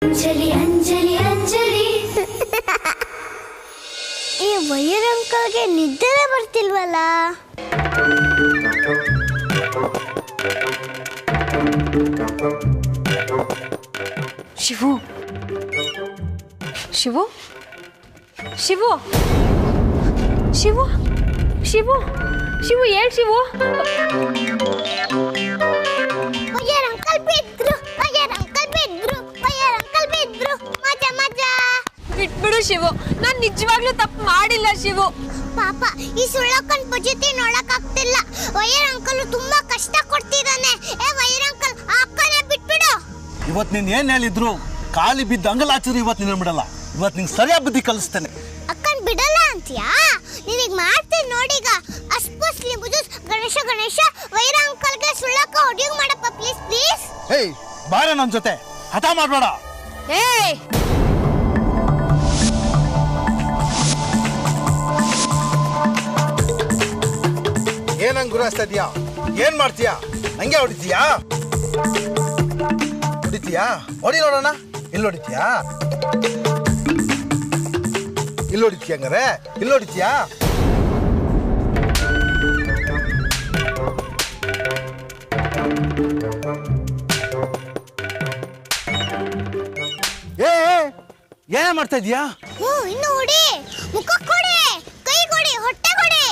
ಅಂಜಲಿ ಅಂಜಲಿ ಅಂಜಲಿ. ಈ ವೈರ್ ಅಂಕಲ್ಗೆ ನಿದ್ದೆ ಬರ್ತಿಲ್ವಲ್ಲ. ಶಿವು ಶಿವು ಶಿವು ಶಿವು ಶಿವು ಶಿವು ಹೇಳ್ ಶಿವು. ವೈರ್ ಅಂಕಲ್ ಬಿದ್ರು, ವೈರ್ ಅಂಕಲ್ ಬಿದ್ರು, ವೈರ್ ಅಂಕಲ್ ಬಿದ್ರು. ಮಜಾ ಮಜಾ. ಬಿಟ್ಬಿಡು ಶಿವು, ನಾನು ನಿಜವಾಗ್ಲೂ ತಪ್ಪು ಮಾಡಿಲ್ಲ ಶಿವು. ಪಾಪ ಈ ಸುಳ್ಳಕ್ಕನ್ ಪಜತಿ ನೋಡಕ್ ಆಗ್ತಿಲ್ಲ. ವೈರ್ ಅಂಕಲ್ ತುಂಬಾ ಕಷ್ಟ ಕೊಡ್ತಿದ್ದಾನೆ. ಏ ವೈರ್ ಅಂಕಲ್ ಅಕ್ಕನೇ ಬಿಟ್ಬಿಡು. ಇವತ್ತು ನೀನು ಏನು ಹೇಳಿದ್ರು ಕಾಲಿ ಬಿದ್ದು ಅಂಗಲಾಚಿದ್ರು ಇವತ್ತು ನೀನು ಬಿಡಲ್ಲ. ಇವತ್ತು ನಿಂಗೆ ಸರಿಯಾಗಿ ಬುದ್ಧಿ ಕಲಿಸ್ತೇನೆ. ಅಕ್ಕನ್ ಬಿಡಲ್ಲ ಅಂತೀಯಾ? ನಿನಗೆ ಮಾಡ್ತೀನಿ ನೋಡೀಗ. ಅಸ್ಪುಸ್ಲಿ ಬುಜುಸ್ ಗಣೇಶ ಗಣೇಶ ವೈರ ಅಂಕಲ್ಗೆ ಸುಳ್ಳಕ್ಕ ಹೊಡಿಯೋಗ್ ಮಾಡಪ್ಪ ಪ್ಲೀಸ್ ಪ್ಲೀಸ್. ಏಯ್ ಬಾರ ನನ್ನ ಜೊತೆ, ಹಠ ಮಾಡಬೇಡ. ಏಯ್ ಏನಂಗ್ ಗುರಾಯಿಸ್ತಾ ಇದೀಯಾ? ಏನ್ ಮಾಡ್ತೀಯಾ? ಹಂಗೆ ಹೊಡಿತೀಯಾ? ಹೊಡಿತೀಯಾ? ಹೊಡಿ ನೋಡೋಣ. ಇಲ್ಲಿ ಹೊಡಿತೀಯಾ? ಇಲ್ಲಿ ಹೊಡಿತೀಯ ಹಂಗಾರೆ? ಇಲ್ಲಿ ಹೊಡಿತೀಯಾ? ಏನ ಮಾಡ್ತಾ ಇದೀಯಾ? ಇನ್ನು ಹೊಡಿ, ಮುಖ ಕೊಡಿ, ಕೈ ಕೊಡಿ, ಹೊಟ್ಟೆ ಕೊಡಿ.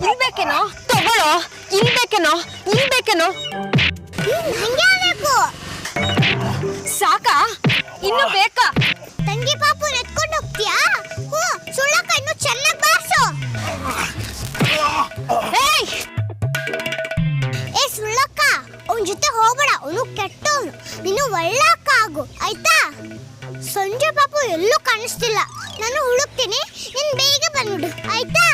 ಇಲ್ಬೇಕೇನೋ ತಗೊಳ್ಳೋ. ಇಲ್ಬೇಕೇನೋ ಇಲ್ಬೇಕೇನೋ. ಹಂಗೆ ಆಗ್ಬೇಕು. ಸಾಕಾ? ಇನ್ನು ಬೇಕಾ? ತಂಗಿ ಪಾಪು ಎತ್ಕೊಂಡು ಹೋಗ್ತೀಯಾ? ಸುಳ್ಳಕ್ಕ ಇನ್ನು ಚೆನ್ನಾಗಿ ಬಾರ್ಸು. ಏ ಸುಳ್ಳಕ್ಕ, ಅವನ ಜೊತೆ ಹೋಗ್ಬೇಡ, ಅವನು ಕೆಟ್ಟವನು. ನೀನು ಒಳ್ಳಕ್ಕ ಆಗು ಆಯ್ತಾ? ಸಂಜೆ ಪಾಪು ಎಲ್ಲೂ ಕಾಣಿಸ್ತಿಲ್ಲ, ನಾನು ಹುಡುಕ್ತೀನಿ, ನೀನು ಬೇಗ ಬಂದ್ಬಿಡು ಆಯ್ತಾ?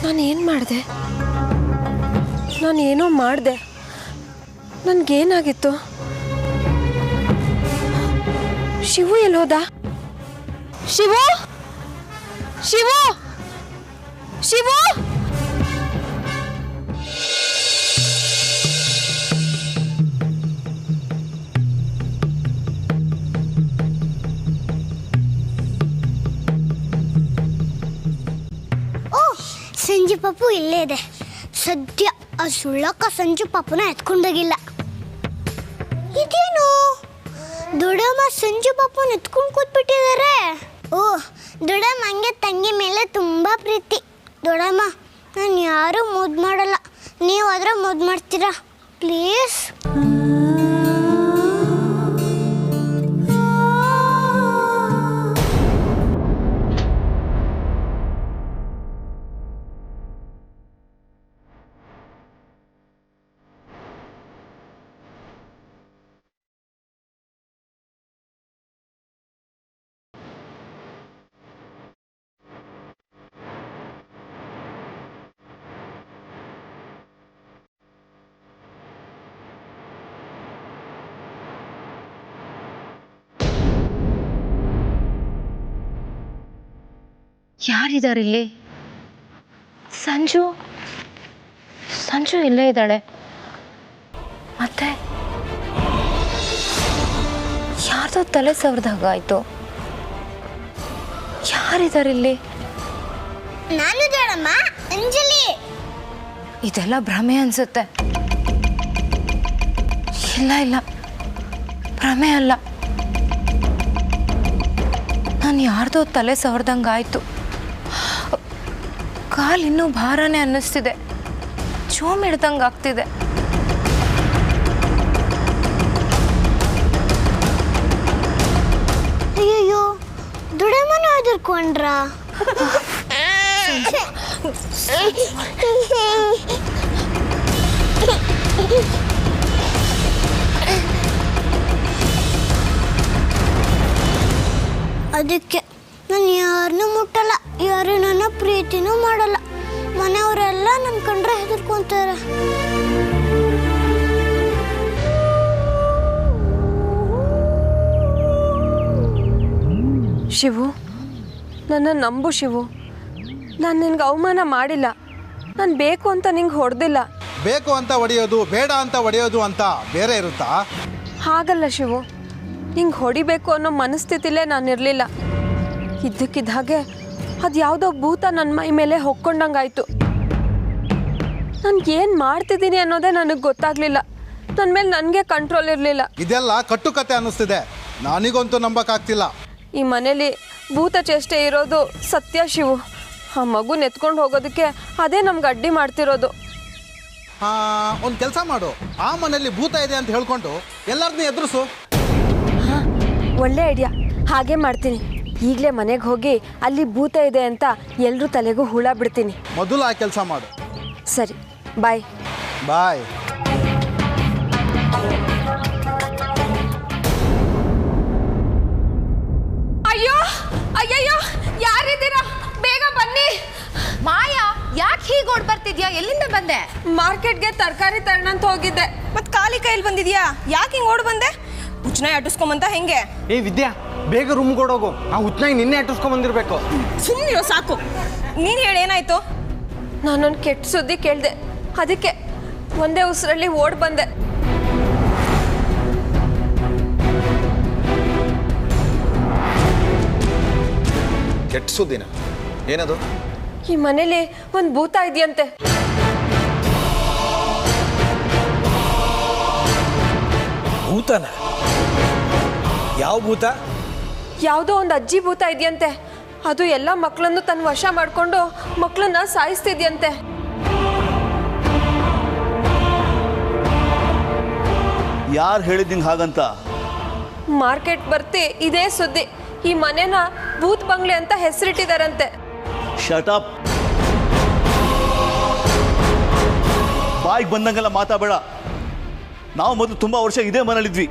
ನಾನೇನು ಮಾಡಿದೆ? ನಾನೇನೋ ಮಾಡಿದೆ. ನನಗೇನಾಗಿತ್ತು? ಶಿವು ಎಲ್ಲೋದ? ಶಿವು ಶಿವು ಶಿವು ಸಂಜು ಪಾಪು ಇಲ್ಲೇ ಇದೆ. ಸದ್ಯ ಆ ಸುಳ್ಳಕ್ಕ ಸಂಜು ಪಾಪುನ ಎತ್ಕೊಂಡೋಗಿಲ್ಲ. ಇದೇನು ದೊಡ್ಡಮ್ಮ ಸಂಜು ಪಾಪುನ ಎತ್ಕೊಂಡು ಕೂತ್ಬಿಟ್ಟಿದ್ದಾರೆ. ದೊಡ್ಡಮ್ಮ ಹಂಗೆ ತಂಗಿ ಮೇಲೆ ತುಂಬ ಪ್ರೀತಿ. ದೊಡ್ಡಮ್ಮ, ನಾನು ಯಾರೂ ಮುದ್ದು ಮಾಡಲ್ಲ, ನೀವು ಆದ್ರೆ ಮುದ್ದು ಮಾಡ್ತೀರಾ ಪ್ಲೀಸ್. ಯಾರಿದ್ದಾರೆ ಇಲ್ಲಿ? ಸಂಜು ಸಂಜು ಇಲ್ಲೇ ಇದ್ದಾಳೆ. ಮತ್ತೆ ಯಾರ್ದೋ ತಲೆ ಸವರ್ದಾಗಾಯ್ತು. ಯಾರಿದ್ದಾರೆ ಇಲ್ಲಿ? ನಾನು ದೊಡ್ಡಮ್ಮ ಅಂಜಲಿ. ಇದೆಲ್ಲ ಭ್ರಮೆ ಅನ್ಸುತ್ತೆ. ಇಲ್ಲ ಇಲ್ಲ, ಭ್ರಮೆ ಅಲ್ಲ. ನಾನು ಯಾರ್ದೋ ತಲೆ ಸವರ್ದಂಗಾಯ್ತು. ಕಾಲಿನ್ನೂ ಭಾರನೇ ಅನ್ನಿಸ್ತಿದೆ. ಚೋಮ್ ಹಿಡ್ದಂಗೆ ಆಗ್ತಿದೆ. ಅಯ್ಯಯ್ಯೋ, ದೊಡ್ಡಮ್ಮನ ಹೆದರ್ಕೊಂಡ್ರ? ಅದಕ್ಕೆ ನಾನು ಯಾರನ್ನೂ ಮುಟ್ಟಲ್ಲ, ಯಾರು ನನ್ನ ಪ್ರೀತಿನೂ ಮಾಡಲ್ಲ. ಮನೆಯವರೆಲ್ಲ ನನ್ನ ಕಂಡ್ರೆ ಹೆದರ್ಕೊಂತಾರೆ. ಶಿವು, ನನ್ನ ನಂಬು ಶಿವು. ನಾನು ನಿನ್ಗೆ ಅವಮಾನ ಮಾಡಿಲ್ಲ. ನಾನು ಬೇಕು ಅಂತ ನಿಂಗೆ ಹೊಡೆದಿಲ್ಲ. ಬೇಕು ಅಂತ ಹೊಡೆಯೋದು, ಬೇಡ ಅಂತ ಹೊಡೆಯೋದು ಅಂತ ಬೇರೆ ಇರುತ್ತಾ? ಹಾಗಲ್ಲ ಶಿವು, ನಿಂಗೆ ಹೊಡಿಬೇಕು ಅನ್ನೋ ಮನಸ್ಥಿತಿಲೇ ನಾನಿರಲಿಲ್ಲ. ಇದ್ದಕ್ಕಿದ್ದ ಹಾಗೆ ಅದು ಯಾವುದೋ ಭೂತ ನನ್ನ ಮೈ ಮೇಲೆ ಹೊಕ್ಕೊಂಡಂಗಾಯ್ತು. ಏನು ಮಾಡ್ತಿದ್ದೀನಿ ಅನ್ನೋದೇ ನನಗೆ ಗೊತ್ತಾಗಲಿಲ್ಲ. ನನ್ನ ಮೇಲೆ ನನಗೆ ಕಂಟ್ರೋಲ್ ಇರಲಿಲ್ಲ. ಇದೆಲ್ಲ ಕಟ್ಟುಕತೆ ಅನ್ನಿಸ್ತಿದೆ. ನನಗಂತೂ ನಂಬಕ್ಕಾಗ್ತಿಲ್ಲ. ಈ ಮನೇಲಿ ಭೂತ ಚೇಷ್ಟೆ ಇರೋದು ಸತ್ಯ ಶಿವು. ಆ ಮಗು ಎತ್ಕೊಂಡು ಹೋಗೋದಕ್ಕೆ ಅದೇ ನಮ್ಗೆ ಅಡ್ಡಿ ಮಾಡ್ತಿರೋದು. ಒಂದು ಕೆಲಸ ಮಾಡು, ಆ ಮನೆಯಲ್ಲಿ ಭೂತ ಇದೆ ಅಂತ ಹೇಳ್ಕೊಂಡು ಎಲ್ಲರನ್ನೂ ಎದುರಿಸು. ಒಳ್ಳೆ ಐಡಿಯಾ, ಹಾಗೆ ಮಾಡ್ತೀನಿ. ಈಗಲೇ ಮನೆಗೆ ಹೋಗಿ ಅಲ್ಲಿ ಭೂತ ಇದೆ ಅಂತ ಎಲ್ಲರೂ ತಲೆಗೂ ಹುಳ ಬಿಡ್ತೀನಿ. ಮೊದಲು ಆ ಕೆಲಸ ಮಾಡು. ಸರಿ, ಬಾಯ್ ಬಾಯ್. ಅಯ್ಯೋ ಅಯ್ಯಯ್ಯೋ, ಯಾರಿದ್ದೀರಾ? ಬೇಗ ಬನ್ನಿ. ಮಾಯಾ, ಯಾಕೆ ಹೀಗೆ ಓಡ್ ಬರ್ತಿದ್ಯಾ? ಎಲ್ಲಿಂದ ಬಂದೆ? ಮಾರ್ಕೆಟ್ಗೆ ತರಕಾರಿ ತರೋಣ ಅಂತ ಹೋಗಿದ್ದೆ. ಮತ್ತೆ ಖಾಲಿ ಕೈಯಲ್ಲಿ ಬಂದಿದ್ಯಾ? ಯಾಕೆ ಹಿಂಗೆ ಓಡ್ ಬಂದೆ? ಹುಚ್ಚನಾಯಿ ಅಟ್ಟಿಸ್ಕೊಂಬಂತ ಹೆಂಗೆ? ಏ ವಿದ್ಯಾ, ಬೇಗ ರೂಮ್ಗೆ ಓಡೋಗು. ಆ ಹುಚ್ಚನಾಗಿ ನಿನ್ನೆ ಅಟ್ಟಿಸ್ಕೊಂಬಂದಿರ್ಬೇಕು. ಸುಮ್ಮನಿರೋ ಸಾಕು. ನೀನು ಹೇಳಿ, ಏನಾಯ್ತು? ನಾನೊಂದು ಕೆಟ್ಟ ಸುದ್ದಿ ಕೇಳಿದೆ, ಅದಕ್ಕೆ ಒಂದೇ ಉಸಿರಲ್ಲಿ ಓಡ್ ಬಂದೆ. ಕೆಟ್ಟ ಸುದ್ದಿನ? ಏನದು? ಈ ಮನೇಲಿ ಒಂದು ಭೂತ ಇದೆಯಂತೆ. ಭೂತನ? ಯಾವ ಭೂತ? ಯಾವುದೋ ಒಂದು ಅಜ್ಜಿ ಭೂತ ಇದೆಯಂತೆ. ಅದು ಎಲ್ಲ ಮಕ್ಕಳನ್ನು ತನ್ನ ವಶ ಮಾಡಿಕೊಂಡು ಮಕ್ಕಳನ್ನ ಸಾಯಿಸ್ತಿದ್ಯಂತೆ. ಯಾರು ಹೇಳಿದ್ದಿಂಗೆ ಹಾಗಂತ? ಮಾರ್ಕೆಟ್ ಬರ್ತಿ ಇದೇ ಸುದ್ದಿ. ಈ ಮನೆನ ಭೂತ್ ಬಂಗ್ಲೆ ಅಂತ ಹೆಸರಿಟ್ಟಿದಾರಂತೆ. ಶಟಪ್. ಬಾಯಿಗೆ ಬಂದಂಗೆಲ್ಲ ಮಾತಾಡಬೇಡ. ನಾವು ಮೊದಲು ತುಂಬ ವರ್ಷ ಇದೇ ಮನೇಲಿದ್ವಿ.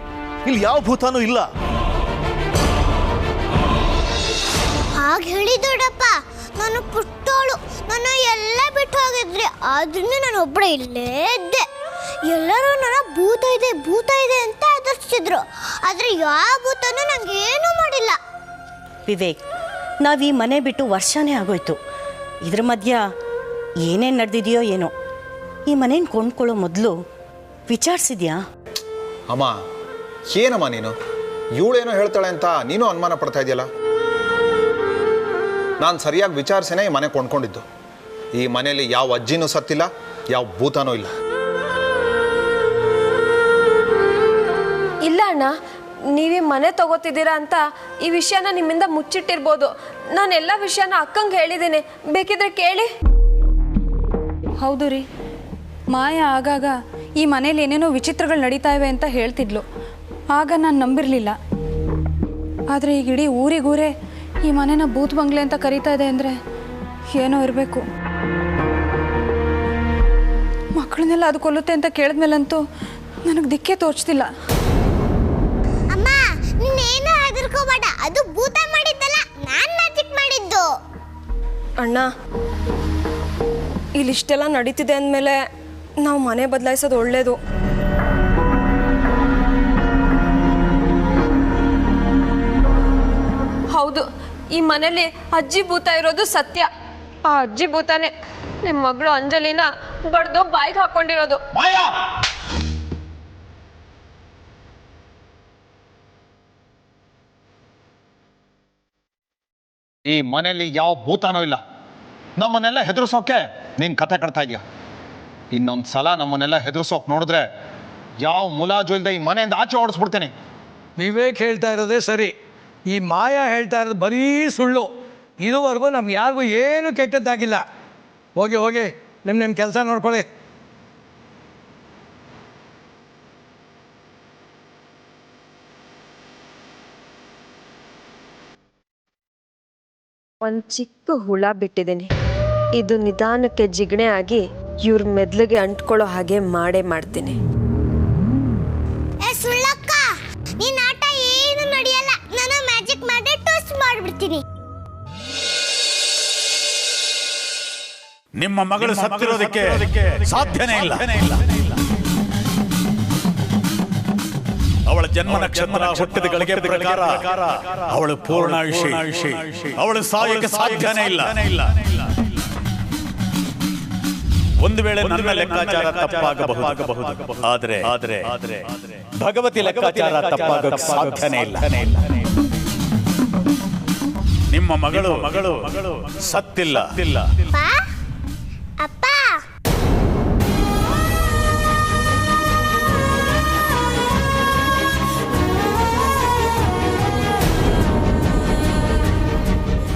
ಇಲ್ಲಿ ಯಾವ ಭೂತಾನೂ ಇಲ್ಲ. ಹಾಗೆ ಹೇಳಿ ದೊಡ್ಡಪ್ಪ, ನಾನು ಪುಟ್ಟೋಳು, ನಾನು ಎಲ್ಲ ಬಿಟ್ಟು ಹೋಗಿದ್ರಿ. ಆದ್ರಿಂದ ನಾನು ಒಬ್ಬಳೇ ಇಲ್ಲೇ ಇದ್ದೆ. ಎಲ್ಲರೂ ನನ್ನ ಭೂತ ಇದೆ ಅಂತ ಎದುರಿಸಿದ್ರು. ಆದರೆ ಯಾವ ಭೂತನೂ ನನಗೇನೂ ಮಾಡಿಲ್ಲ. ವಿವೇಕ್, ನಾವು ಈ ಮನೆ ಬಿಟ್ಟು ವರ್ಷನೇ ಆಗೋಯ್ತು. ಇದ್ರ ಮಧ್ಯ ಏನೇನು ನಡೆದಿದೆಯೋ ಏನೋ. ಈ ಮನೇನ ಕೊಂಡ್ಕೊಳ್ಳೋ ಮೊದಲು ವಿಚಾರಿಸಿದ್ಯಾ? ಅಮ್ಮ, ಏನಮ್ಮ ನೀನು? ಇವಳೇನೋ ಹೇಳ್ತಾಳೆ ಅಂತ ನೀನು ಅನುಮಾನ ಪಡ್ತಾ ಇದೆಯಲ್ಲ. ನಾನು ಸರಿಯಾಗಿ ವಿಚಾರಿಸೇನೆ ಈ ಮನೆ ಕೊಂಡ್ಕೊಂಡಿದ್ದು. ಈ ಮನೆಯಲ್ಲಿ ಯಾವ ಅಜ್ಜಿನೂ ಸತ್ತಿಲ್ಲ, ಯಾವ ಭೂತನೂ ಇಲ್ಲ. ಇಲ್ಲ ಅಣ್ಣ, ನೀವೀ ಮನೆ ತಗೋತಿದ್ದೀರಾ ಅಂತ ಈ ವಿಷಯನ ನಿಮ್ಮಿಂದ ಮುಚ್ಚಿಟ್ಟಿರ್ಬೋದು. ನಾನೆಲ್ಲ ವಿಷಯನ ಅಕ್ಕಂಗೆ ಹೇಳಿದ್ದೀನಿ, ಬೇಕಿದ್ರೆ ಕೇಳಿ. ಹೌದು ರೀ, ಮಾಯಾ ಆಗಾಗ ಈ ಮನೇಲಿ ಏನೇನೋ ವಿಚಿತ್ರಗಳು ನಡೀತಾ ಇವೆ ಅಂತ ಹೇಳ್ತಿದ್ಲು. ಆಗ ನಾನು ನಂಬಿರಲಿಲ್ಲ. ಆದರೆ ಈಗ ಇಡೀ ಊರಿಗೂರೇ ಈ ಮನೆನ ಭೂತ್ ಬಂಗ್ಲೆ ಅಂತ ಕರೀತಾ ಇದೆ ಅಂದರೆ ಏನೋ ಇರಬೇಕು. ಮಕ್ಕಳನ್ನೆಲ್ಲ ಅದು ಕೊಲ್ಲುತ್ತೆ ಅಂತ ಕೇಳಿದ್ಮೇಲಂತೂ ನನಗೆ ದಿಕ್ಕೇ ತೋಚ್ತಿಲ್ಲ. ಅಮ್ಮ, ನೀನೇನು ಹೆದರ್ಕೋಬೇಡ. ಅದು ಭೂತ ಮಾಡಿದ್ದಲ್ಲ, ನಾನು ಮ್ಯಾಜಿಕ್ ಮಾಡಿದ್ದು. ಅಣ್ಣ, ಇಲ್ಲಿಷ್ಟೆಲ್ಲ ನಡೀತಿದೆ ಅಂದಮೇಲೆ ನಾವು ಮನೆ ಬದಲಾಯಿಸೋದು ಒಳ್ಳೇದು. ಹೌದು, ಈ ಮನೇಲಿ ಅಜ್ಜಿ ಭೂತ ಇರೋದು ಸತ್ಯ. ಆ ಅಜ್ಜಿ ಭೂತನೇ ನಿಮ್ಮ ಮಗಳು ಅಂಜಲಿನ ಬಡ್ದು ಬಾಯಿಗೆ ಹಾಕೊಂಡಿರೋದು. ಈ ಮನೆಯಲ್ಲಿ ಯಾವ ಭೂತಾನೂ ಇಲ್ಲ. ನಮ್ಮನ್ನೆಲ್ಲ ಹೆದರ್ಸೋಕೆ ನೀನು ಕತೆ ಕಟ್ತಾ ಇದೆಯಾ? ಇನ್ನೊಂದು ಸಲ ನಮ್ಮನ್ನೆಲ್ಲ ಹೆದರ್ಸೋಕೆ ನೋಡಿದ್ರೆ ಯಾವ ಮುಲಾಜು ಇಲ್ಲದೆ ಈ ಮನೆಯಿಂದ ಆಚೆ ಓಡಿಸ್ಬಿಡ್ತೀನಿ. ವಿವೇಕ್ ಹೇಳ್ತಾ ಇರೋದೇ ಸರಿ. ಈ ಮಾಯಾ ಹೇಳ್ತಾ ಇರೋದು ಬರೀ ಸುಳ್ಳು. ಇದುವರೆಗೂ ನಮ್ಗೆ ಯಾರಿಗೂ ಏನು ಕೆಟ್ಟದ್ದಾಗಿಲ್ಲ. ಹೋಗಿ ಹೋಗಿ ನಿಮ್ಮ ಕೆಲಸ ನೋಡ್ಕೊಳ್ಳಿ. ಒಂದು ಚಿಕ್ಕ ಹುಳ ಬಿಟ್ಟಿದ್ದೀನಿ. ಇದು ನಿಧಾನಕ್ಕೆ ಜಿಗಣೆ ಆಗಿ ಇವ್ರ ಮೆದ್ಲಿಗೆ ಅಂಟ್ಕೊಳ್ಳೋ ಹಾಗೆ ಮಾಡೇ ಮಾಡ್ತೀನಿ. ಸುಳ್ಳಕ್ಕ, ನೀನ್ ಆಟ ಏನು ನಡೆಯಲ್ಲ. ನಾನು ಮ್ಯಾಜಿಕ್ ಮಾಡಿ ಟೋಸ್ಟ್ ಮಾಡ್ಬಿಡ್ತೀನಿ. ನಿಮ್ಮ ಮಗಳು ಸತ್ತಿರೋದಕ್ಕೆ ಸಾಧ್ಯನೇ ಇಲ್ಲ. ಅವಳ ಜನ್ಮ ನಕ್ಷತ್ರ ಹುಟ್ಟಿದ ಗಳಿಗೆ ಪ್ರಕಾರ ಅವಳು ಪೂರ್ಣಾಯುಷಿ. ಅವಳು ಸಾಯಕ್ಕೆ ಸಾಧ್ಯನೇ ಇಲ್ಲ. ಒಂದು ವೇಳೆ ನನ್ನ ಲೆಕ್ಕಾಚಾರ ತಪ್ಪಾಗಬಹುದು, ಆದರೆ ಭಗವತಿ ಲೆಕ್ಕಾಚಾರ ತಪ್ಪಾಗಕ್ಕೆ ಸಾಧ್ಯನೇ ಇಲ್ಲ. ನಿಮ್ಮ ಮಗಳು ಸತ್ತಿಲ್ಲ. ಅಪ್ಪ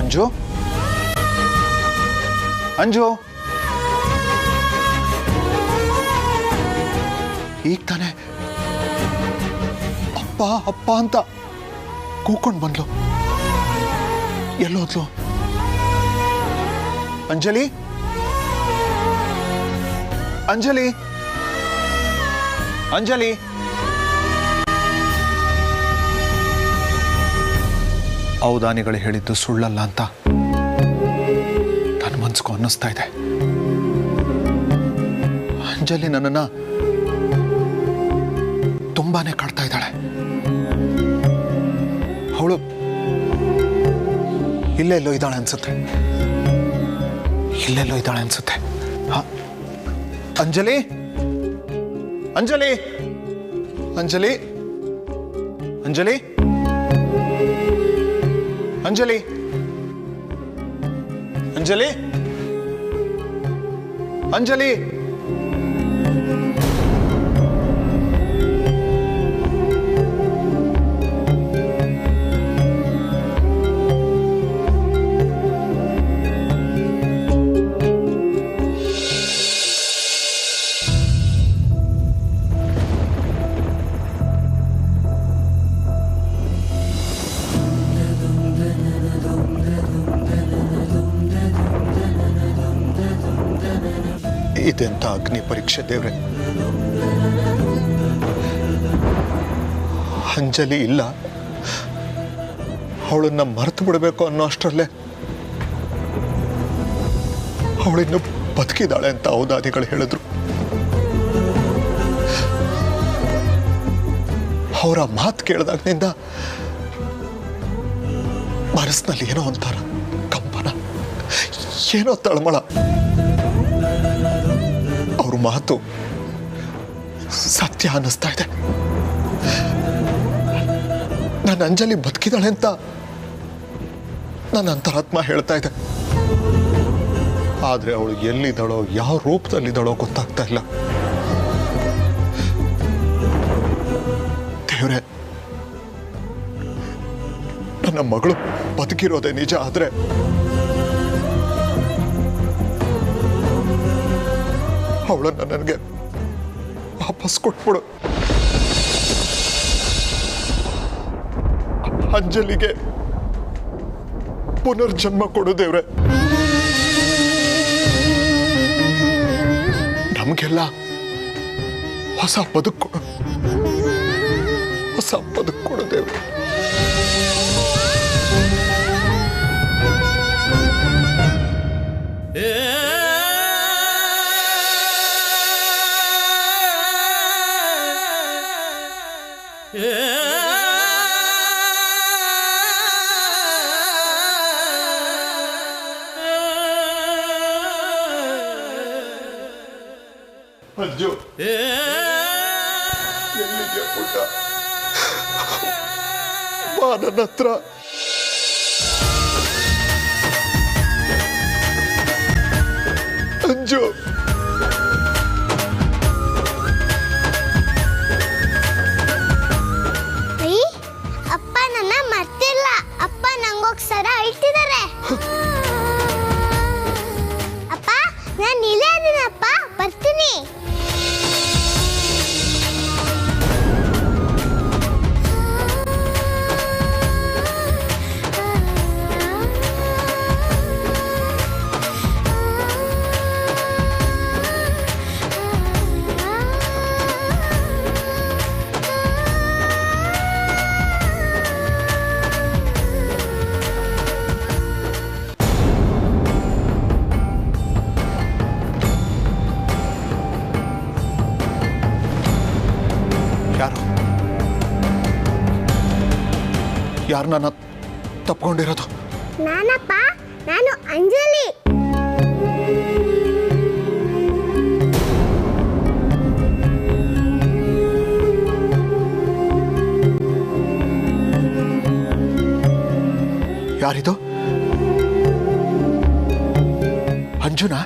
ಅಂಜು, ಅಂಜು, ಈಗ ತಾನೆ ಅಪ್ಪ ಅಪ್ಪ ಅಂತ ಕೂಕೊಂಡು ಬಂದ್ಲು. ಎಲ್ಲೋದ್ಲು? ಅಂಜಲಿ, ಅಂಜಲಿ, ಅಂಜಲಿ. ಔದಾನಿಗಳು ಹೇಳಿದ್ದು ಸುಳ್ಳಲ್ಲ ಅಂತ ನನ್ನ ಮನ್ಸಿಗೂ ಅನ್ನಿಸ್ತಾ ಇದೆ. ಅಂಜಲಿ ನನ್ನನ್ನು ತುಂಬಾನೇ ಕಾಡ್ತಾ ಇದ್ದಾಳೆ. ಅವಳು ಇಲ್ಲೆಲ್ಲೋ ಇದ್ದಾಳೆ ಅನ್ಸುತ್ತೆ. ಅಂಜಲಿ, ಅಂಜಲಿ, ಅಂಜಲಿ, ಅಂಜಲಿ, ಅಂಜಲಿ, ಅಂಜಲಿ, ಅಂಜಲಿ. ಇದೆಂತ ಅಗ್ನಿ ಪರೀಕ್ಷೆ ದೇವ್ರೆ. ಅಂಜಲಿ ಇಲ್ಲ, ಅವಳನ್ನ ಮರೆತು ಬಿಡಬೇಕು ಅನ್ನೋ ಅಷ್ಟರಲ್ಲೇ ಅವಳಿನ್ನು ಬದುಕಿದಾಳೆ ಅಂತ ಔದಾದಿಗಳು ಹೇಳಿದ್ರು. ಅವರ ಮಾತು ಕೇಳಿದಾಗಿನಿಂದ ಮನಸ್ಸಿನಲ್ಲಿ ಏನೋ ಒಂಥರ ಕಂಪನ, ಏನೋ ತಳಮಳ. ಅವ್ರ ಮಾತು ಸತ್ಯ ಅನ್ನಿಸ್ತಾ ಇದೆ. ನನ್ನ ಅಂಜಲಿ ಬದುಕಿದಾಳೆ ಅಂತ ನನ್ನ ಅಂತರಾತ್ಮ ಹೇಳ್ತಾ ಇದೆ. ಆದ್ರೆ ಅವಳು ಎಲ್ಲಿದ್ದಾಳೋ, ಯಾವ ರೂಪದಲ್ಲಿದ್ದಾಳೋ ಗೊತ್ತಾಗ್ತಾ ಇಲ್ಲ. ದೇವ್ರೆ, ನನ್ನ ಮಗಳು ಬದುಕಿರೋದೇ ನಿಜ, ಆದ್ರೆ ಅವಳನ್ನ ನನಗೆ ವಾಪಸ್ ಕೊಟ್ಬಿಡು. ಅಂಜಲಿಗೆ ಪುನರ್ಜನ್ಮ ಕೊಡು ದೇವ್ರೆ. ನಮಗೆಲ್ಲ ಹೊಸ ಬದುಕು ಕೊಡು, ಹೊಸ ಬದುಕು ಕೊಡು ದೇವ್ರೆ. ಅಜ್ಜು, ಎಲ್ಲಿಗೆ ಪುಟ್ಟ? ಬಾ ನನ್ನ ಹತ್ರ. ಅಂಜು, ಅಪ್ಪ ನನ್ನ ಮರ್ತಿಲ್ಲ. ಅಪ್ಪ ನಂಗೋಗ್ಸರ ಅಳ್ತಿದ್ದಾರೆ. ಅಪ್ಪ, ನಾನು ಇಲ್ಲೇ ಇದೀನಪ್ಪ, ಬರ್ತೀನಿ. ಯಾರು ನನ್ನ ತಪ್ಕೊಂಡಿರೋದು? ನಾನಪ್ಪ, ನಾನು ಅಂಜಲಿ. ಯಾರಿದು? ಅಂಜುನಾ?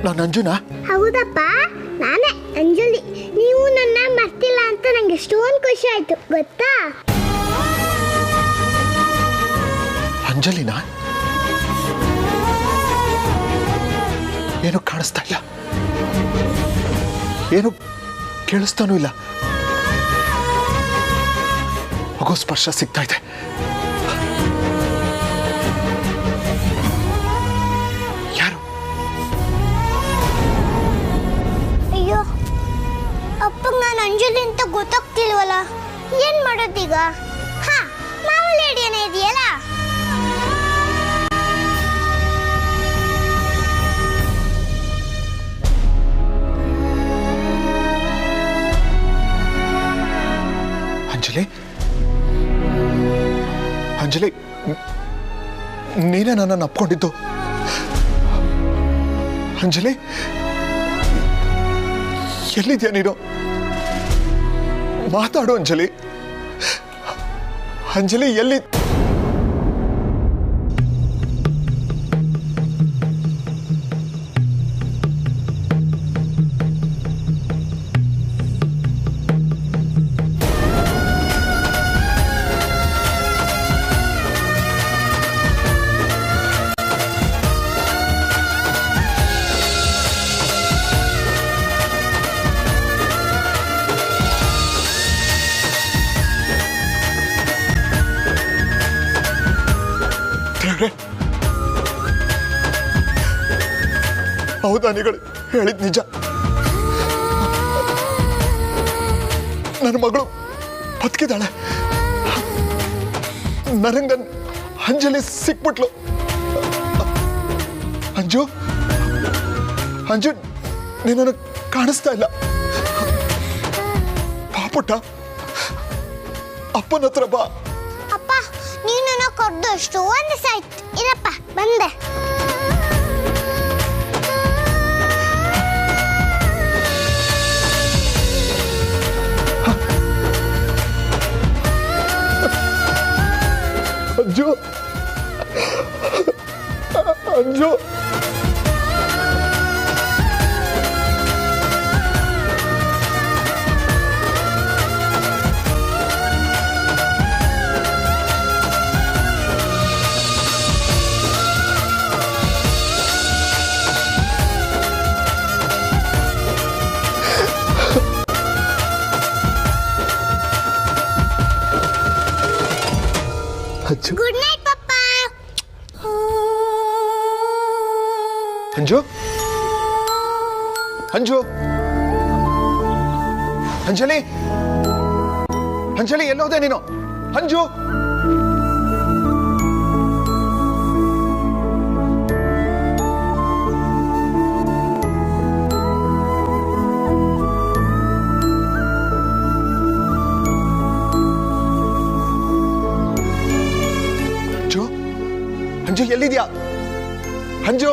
ನಾನು ಅಂಜುನಾ? ಹೌದಪ್ಪ, ನಾನೇ ಅಂಜಲಿ. ನೀವು ನನ್ನ ಮರ್ತಿಲ್ಲ ಅಂತ ನಂಗೆ ಎಷ್ಟೊಂದು ಖುಷಿ ಆಯ್ತು ಗೊತ್ತಾ? ಅಂಜಲಿನಾ? ಏನು ಕಾಣಿಸ್ತಾ ಇಲ್ಲ, ಏನು ಕೇಳಿಸ್ತಾನೂ ಇಲ್ಲ. ಮಗು ಸ್ಪರ್ಶ ಸಿಗ್ತಾ ಇದೆ. ಯಾರು? ಅಯ್ಯೋ, ಅಪ್ಪಂಗೆ ನಾನು ಅಂಜಲಿ ಅಂತ ಗೊತ್ತಾಗ್ತಿಲ್ವಲ್ಲ, ಏನ್ ಮಾಡೋದೀಗ? ಹಾ, ಮಾಮೂಲಿ ಅಡಿಯೇನೇ ಇದೆಯಲ್ಲ. ಅಂಜಲಿ, ಅಂಜಲಿ, ನೀನೇ ನನ್ನನ್ನು ಅಪ್ಕೊಂಡಿದ್ದು? ಅಂಜಲಿ, ಎಲ್ಲಿದ್ಯಾ ನೀನು? ಮಾತಾಡು ಅಂಜಲಿ. ಅಂಜಲಿ ಎಲ್ಲಿ? ಹೌದಾನಿಗಳು ಹೇಳಿದ್ ನಿಜ. ನನ್ನ ಮಗಳು ಬದುಕಿದ್ದಾಳೆ. ನನಗೆ ನನ್ನ ಅಂಜಲಿ ಸಿಕ್ಬಿಟ್ಲು. ಅಂಜು, ಅಂಜು, ನೀನು ಕಾಣಿಸ್ತಾ ಇಲ್ಲ. ಪಾಪುಟ್ಟ, ಅಪ್ಪನ ಹತ್ರ ಬಾ. ಅಪ್ಪ, ನೀನು ನನ್ನ ಕರೆದು ಅಷ್ಟು ಒಂದು ಸಾಯ್ತು. ಇರಪ್ಪ, ಬಂದೆ. ಅಂಜು, ಅಂಜು, ಗುಡ್ ನೈಟ್ ಪಪ್ಪ. ಅಂಜು, ಅಂಜು, ಅಂಜಲಿ, ಅಂಜಲಿ ಎಲ್ಲೋದೆ ನೀನು? ಅಂಜು, ಅಂಜು ಎಲ್ಲಿದ್ಯಾ? ಅಂಜು,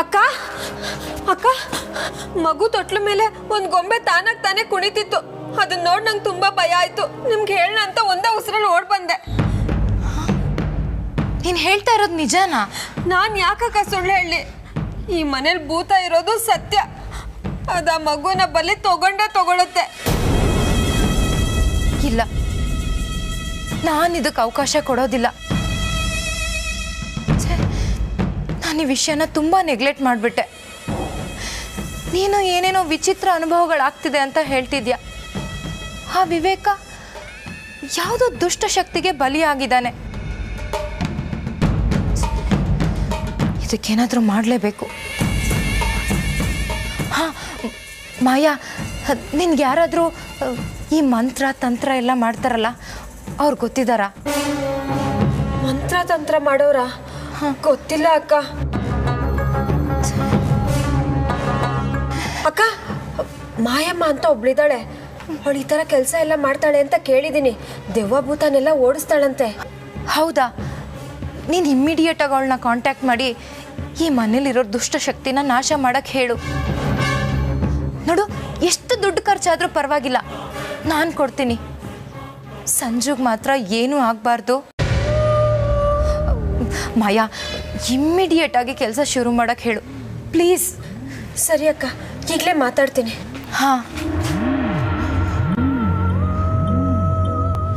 ಅಕ್ಕ, ಅಕ್ಕ, ಮಗು ತೊಟ್ಲ ಮೇಲೆ ಒಂದು ಗೊಂಬೆ ತಾನಾಗ್ ತಾನೇ ಕುಣಿತಿತ್ತು. ಅದನ್ನ ನೋಡಿ ನಂಗೆ ತುಂಬಾ ಭಯ ಆಯ್ತು. ನಿಮ್ಗೆ ಹೇಳೋಣ ಅಂತ ಒಂದೇ ಉಸಿರಲ್ಲಿ ಓಡ್ ಬಂದೆ. ನೀನು ಹೇಳ್ತಾ ಇರೋದು ನಿಜನಾ? ನಾನು ಯಾಕಕ್ಕ ಸುಳ್ಳು ಹೇಳಿ? ಈ ಮನೇಲಿ ಭೂತ ಇರೋದು ಸತ್ಯ. ಅದ ಮಗುನ ಬಲಿ ತಗೊಳುತ್ತೆ. ಇಲ್ಲ, ನಾನು ಇದಕ್ಕೆ ಅವಕಾಶ ಕೊಡೋದಿಲ್ಲ. ನಾನು ಈ ವಿಷಯನ ತುಂಬ ನೆಗ್ಲೆಕ್ಟ್ ಮಾಡಿಬಿಟ್ಟೆ. ನೀನು ಏನೇನೋ ವಿಚಿತ್ರ ಅನುಭವಗಳಾಗ್ತಿದೆ ಅಂತ ಹೇಳ್ತಿದ್ಯಾ. ಆ ವಿವೇಕ ಯಾವುದೋ ದುಷ್ಟ ಶಕ್ತಿಗೆ ಬಲಿಯಾಗಿದ್ದಾನೆ. ಇದಕ್ಕೇನಾದರೂ ಮಾಡಲೇಬೇಕು. ಹಾಂ ಮಾಯಾ, ನಿನ್ಗೆ ಯಾರಾದರೂ ಈ ಮಂತ್ರ ತಂತ್ರ ಎಲ್ಲ ಮಾಡ್ತಾರಲ್ಲ, ಅವ್ರು ಗೊತ್ತಿದ್ದಾರಾ? ಮಂತ್ರ ತಂತ್ರ ಮಾಡೋರಾ? ಗೊತ್ತಿಲ್ಲ ಅಕ್ಕ. ಅಕ್ಕ, ಮಾಯಮ್ಮ ಅಂತ ಒಬ್ಳಿದ್ದಾಳೆ. ಅವಳು ಈ ಥರ ಕೆಲಸ ಎಲ್ಲ ಮಾಡ್ತಾಳೆ ಅಂತ ಕೇಳಿದ್ದೀನಿ. ದೆವ್ವ ಭೂತನೆಲ್ಲ ಓಡಿಸ್ತಾಳಂತೆ. ಹೌದಾ? ನೀನು ಇಮ್ಮಿಡಿಯೇಟಾಗಿ ಅವಳನ್ನ ಕಾಂಟ್ಯಾಕ್ಟ್ ಮಾಡಿ ಈ ಮನೇಲಿರೋ ದುಷ್ಟಶಕ್ತಿನ ನಾಶ ಮಾಡೋಕ್ಕೆ ಹೇಳು. ನೋಡು, ಎಷ್ಟು ದುಡ್ಡು ಖರ್ಚಾದರೂ ಪರವಾಗಿಲ್ಲ, ನಾನು ಕೊಡ್ತೀನಿ. ಸಂಜುಗೆ ಮಾತ್ರ ಏನೂ ಆಗಬಾರ್ದು. ಮಾಯಾ, ಇಮ್ಮಿಡಿಯೇಟಾಗಿ ಕೆಲಸ ಶುರು ಮಾಡೋಕ್ಕೆ ಹೇಳು ಪ್ಲೀಸ್. ಸರಿ ಅಕ್ಕ, ಈಗಲೇ ಮಾತಾಡ್ತೀನಿ. ಹಾಂ,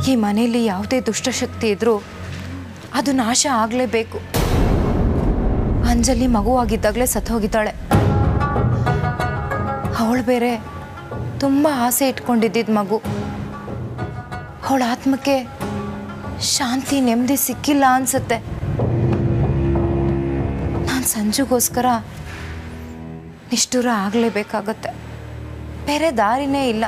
ಈ ಮನೆಯಲ್ಲಿ ಯಾವುದೇ ದುಷ್ಟಶಕ್ತಿ ಇದ್ರೂ ಅದು ನಾಶ ಆಗಲೇಬೇಕು. ಅಂಜಲಿ ಮಗುವಾಗಿದ್ದಾಗಲೇ ಸತ್ತೋಗಿದ್ದಾಳೆ. ಅವಳು ಬೇರೆ ತುಂಬ ಆಸೆ ಇಟ್ಕೊಂಡಿದ್ದಿದ್ದು ಮಗು. ಅವಳ ಆತ್ಮಕ್ಕೆ ಶಾಂತಿ ನೆಮ್ಮದಿ ಸಿಕ್ಕಿಲ್ಲ ಅನಿಸುತ್ತೆ. ನಾನು ಸಂಜುಗೋಸ್ಕರ ನಿಷ್ಠುರ ಆಗಲೇಬೇಕಾಗತ್ತೆ, ಬೇರೆ ದಾರಿನೇ ಇಲ್ಲ.